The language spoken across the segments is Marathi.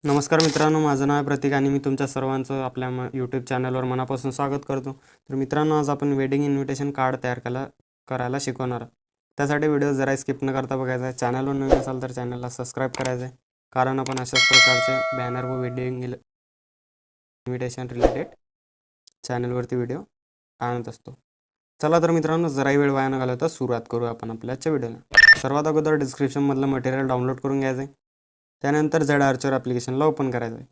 नमस्कार मित्रांनो, माझं नाव आहे प्रतीक आणि मी तुमच्या सर्वांचं आपल्या यूट्यूब चॅनलवर मनापासून स्वागत करतो. तर मित्रांनो, आज आपण वेडिंग इन्व्हिटेशन कार्ड तयार करायला शिकवणार आहोत. त्यासाठी व्हिडिओ जरा स्किप न करता बघायचा आहे. चॅनलवर नवीन असाल तर चॅनलला सबस्क्राईब करायचं आहे, कारण आपण अशाच प्रकारचे बॅनर व वेडिंग इन्व्हिटेशन रिलेटेड चॅनलवरती व्हिडिओ आणत असतो. चला तर मित्रांनो, जराही वेळ वाया न घालवता सुरुवात करू आपण आपल्या आजच्या व्हिडिओला. सर्वात अगोदर डिस्क्रिप्शनमधलं मटेरियल डाउनलोड करून घ्यायचं आहे. त्यानंतर झेड आर्चर ॲप्लिकेशनला ओपन करायचं आहे.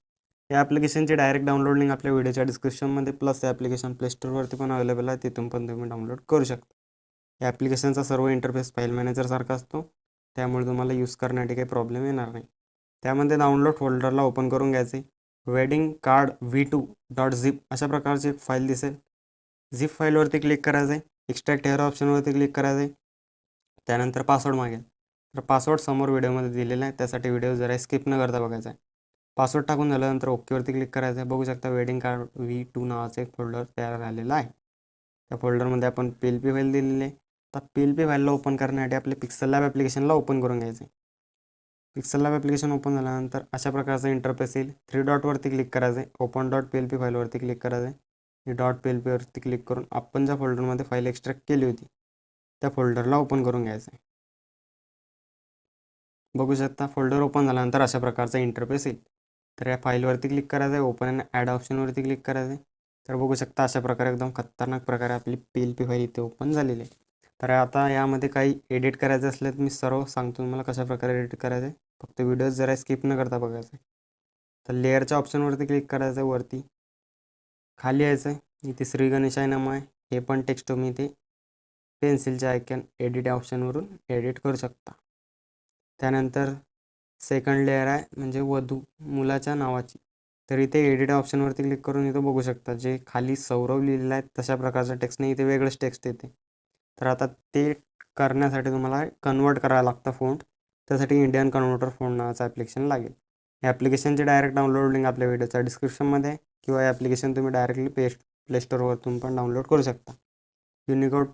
या ॲप्लिकेशनची डायरेक्ट डाउनलोड लिंक आपल्या व्हिडिओच्या डिस्क्रिप्शनमध्ये प्लस या ॲप्लिकेशन प्ले स्टोरवरती पण अवेलेबल आहे, तिथून पण तुम्ही डाउनलोड करू शकता. या ॲप्लिकेशनचा सर्व इंटरफेस फाईल मॅनेजरसारखा असतो, त्यामुळे तुम्हाला यूज करण्यासाठी काही प्रॉब्लेम येणार नाही. त्यामध्ये डाउनलोड फोल्डरला ओपन करून घ्यायचे. वेडिंग कार्ड v2.zip अशा प्रकारची एक फाईल दिसेल. झिप फाईलवरती क्लिक करायचं आहे. एक्स्ट्रॅक्ट हेअर ऑप्शनवरती क्लिक करायचं आहे. त्यानंतर पासवर्ड मागेल. तर पासवर्ड समोर व्हिडिओमध्ये दिलेला आहे, त्यासाठी व्हिडिओ जरा स्किप न करता बघायचा आहे. पासवर्ड टाकून झाल्यानंतर ओकेवरती क्लिक करायचं आहे. बघू शकता वेडिंग कार्ड v2 नावाचं एक फोल्डर तयार झालेला आहे. त्या फोल्डरमध्ये आपण PLP फाईल दिलेली आहे. आता PLP फाईलला ओपन करण्यासाठी आपले पिक्सल लॅब ॲप्लिकेशनला ओपन करून घ्यायचं आहे. पिक्सल लॅब ॲप्लिकेशन ओपन झाल्यानंतर अशा प्रकारचा इंटरफेस येईल. 3 डॉटवरती क्लिक करायचं आहे. ओपन .plp फाईलवरती क्लिक करायचं आहे. .plp वरती क्लिक करून आपण ज्या फोल्डरमध्ये फाईल एक्स्ट्रॅक्ट केली होती त्या फोल्डरला ओपन करून घ्यायचं आहे. बघू शकता फोल्डर ओपन झाल्यानंतर अशा प्रकारचा इंटरफेस येईल. तर या फाईलवरती क्लिक करायचं आहे. ओपन अँड ॲड ऑप्शनवरती क्लिक करायचं आहे. तर बघू शकता अशा प्रकारे एकदम खतरनाक प्रकारे आपली PLP फाईल इथे ओपन झालेली आहे. तर आता यामध्ये काही एडिट करायचं असलं तर मी सर्व सांगतो तुम्हाला कशा प्रकारे एडिट करायचं आहे. फक्त व्हिडिओ जरा स्किप न करता बघायचं आहे. तर लेअरच्या ऑप्शनवरती क्लिक करायचं आहे. वरती खाली यायचं आहे. इथे श्री गणेशाय नमः आहे. हे पण टेक्स्ट तुम्ही इथे पेन्सिलच्या आयकॉन एडिट ऑप्शनवरून एडिट करू शकता. त्यानंतर सेकंड लेअर आहे म्हणजे वधू मुलाच्या नावाची. तर इथे एडिट ऑप्शनवरती क्लिक करून इथं बघू शकता जे खाली सौरव लिहिलेलं आहे तशा प्रकारचं टेक्स्ट नाही, इथे वेगळंच टेक्स्ट येते. तर आता ते करण्यासाठी तुम्हाला कन्वर्ट करायला लागतं फोंट. त्यासाठी इंडियन कन्वर्टर फोंट नावाचं ॲप्लिकेशन लागेल. या ॲप्लिकेशनची डायरेक्ट डाउनलोड लिंक आपल्या व्हिडिओच्या डिस्क्रिप्शनमध्ये आहे, किंवा या ॲप्लिकेशन तुम्ही डायरेक्टली प्ले स्टोरवरतून पण डाउनलोड करू शकता. Unicode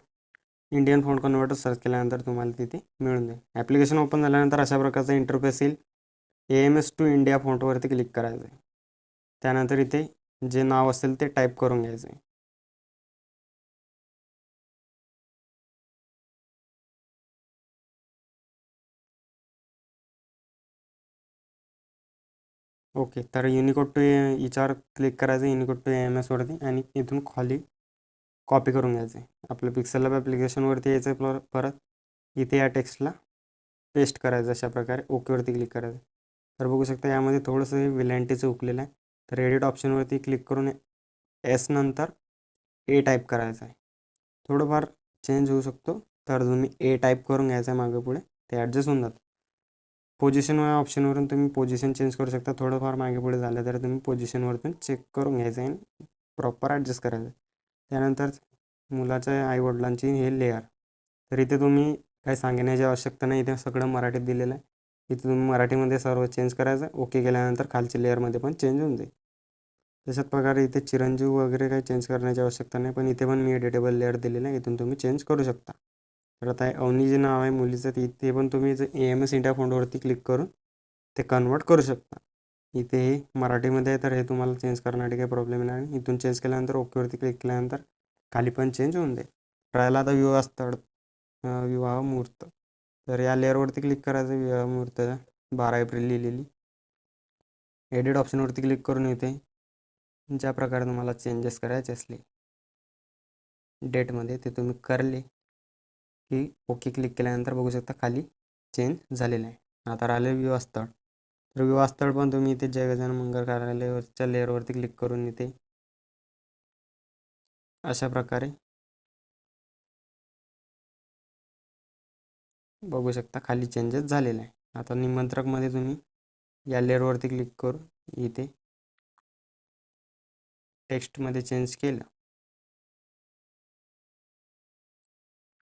Indian font converter search केल्यानंतर तुम्हाला तिथे मिळून जाईल. ॲप्लिकेशन ओपन झाल्यानंतर अशा प्रकारचा इंटरफेस येईल. AMS टू इंडिया फोंटवरती क्लिक करायचं आहे. त्यानंतर इथे जे नाव असेल ते टाईप करून घ्यायचं आहे. ओके, तर युनिकोड टू याच्यावर क्लिक करायचं युनिकोड टू AMS वरती आणि इथून खाली कॉपी करून घ्यायचं आहे. आपलं पिक्सल लॅब ॲप्लिकेशनवरती यायचं परत इथे या टेक्स्टला पेस्ट करायचं अशा प्रकारे. ओकेवरती क्लिक करायचं. तर बघू शकता यामध्ये थोडंसं विलँटीचं उकलेलं आहे. तर एडिट ऑप्शनवरती क्लिक करून S नंतर A टाईप करायचं आहे. थोडंफार चेंज होऊ शकतो, तर तुम्ही A टाईप करून घ्यायचं आहे मागे पुढे, ते ॲडजस्ट होऊन जातं. पोझिशन ऑप्शनवरून तुम्ही पोझिशन चेंज करू शकता. थोडंफार मागे पुढे झालं तर तुम्ही पोझिशनवरतून चेक करून घ्यायचं आहे आणि प्रॉपर ॲडजस्ट करायचं. त्यानंतर मुलाच्या आईवडिलांची हे लेअर. तर इथे तुम्ही काही सांगण्याची आवश्यकता नाही, इथे सगळं मराठीत दिलेलं आहे. इथे तुम्ही मराठीमध्ये सर्व चेंज करायचं. ओके केल्यानंतर खालच्या लेअरमध्ये पण चेंज होऊन जाईल. तशाच प्रकारे इथे चिरंजीव वगैरे काही चेंज करण्याची आवश्यकता नाही, पण इथे पण मी एडिटेबल लेअर दिलेलं आहे, इथून तुम्ही चेंज करू शकता. तर आता अवनी जे नाव आहे मुलीचं ते पण तुम्ही AMS इंडिया फोंटवरती क्लिक करून ते कन्वर्ट करू शकता. इथे हे मराठीमध्ये आहे, तर हे तुम्हाला चेंज करण्यासाठी काही प्रॉब्लेम नाही. इथून चेंज केल्यानंतर ओकेवरती क्लिक केल्यानंतर खाली पण चेंज होऊन जाईल. राहिला आता विवाह स्थळ, विवाह मुहूर्त. तर या लेअरवरती क्लिक करायचं. विवाह मुहूर्त 12 एप्रिल लिहिलेली. एडिट ऑप्शनवरती क्लिक करून इथे ज्या प्रकारे तुम्हाला चेंजेस करायचे असले डेटमध्ये ते तुम्ही करले की ओके क्लिक केल्यानंतर बघू शकता खाली चेंज झालेलं आहे. आता राहिले विवाह स्थळ. तर विवाह स्थळ पण तुम्ही इथे जय गजानन मंगल कार्यालयाच्या लेअरवरती क्लिक करून इथे अशा प्रकारे बघू शकता खाली चेंजेस झालेले आहे. आता निमंत्रकमध्ये तुम्ही या लेअरवरती क्लिक करून इथे टेक्स्टमध्ये चेंज केलं.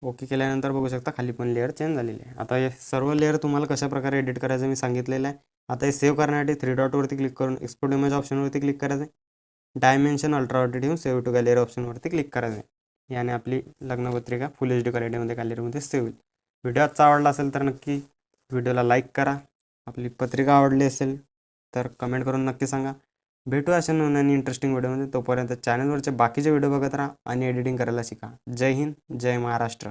ओके केल्यानंतर बघू शकता खाली पण लेअर चेंज झालेली आहे. आता हे सर्व लेअर तुम्हाला कशा प्रकारे एडिट करायचं मी सांगितलेलं आहे. आता हे सेव्ह करण्यासाठी 3 डॉटवरती क्लिक करून एक्सपोर्ट इमेज ऑप्शनवरती क्लिक करायचं आहे. डायमेन्शन अल्ट्रावरती ठेवून सेव्ह टू गॅलरी ऑप्शनवरती क्लिक करायचं आहे. याने आपली लग्नपत्रिका फुल HD क्वालिटीमध्ये गॅलरीमध्ये सेव्ह होईल. व्हिडिओ आजचा आवडला असेल तर नक्की व्हिडिओला लाईक करा. आपली पत्रिका आवडली असेल तर कमेंट करून नक्की सांगा. भेटू अशा नवीन इंटरेस्टिंग व्हिडिओमध्ये. तोपर्यंत चॅनलवरचे बाकीचे व्हिडिओ बघत राहा आणि एडिटिंग करायला शिका. जय हिंद, जय महाराष्ट्र.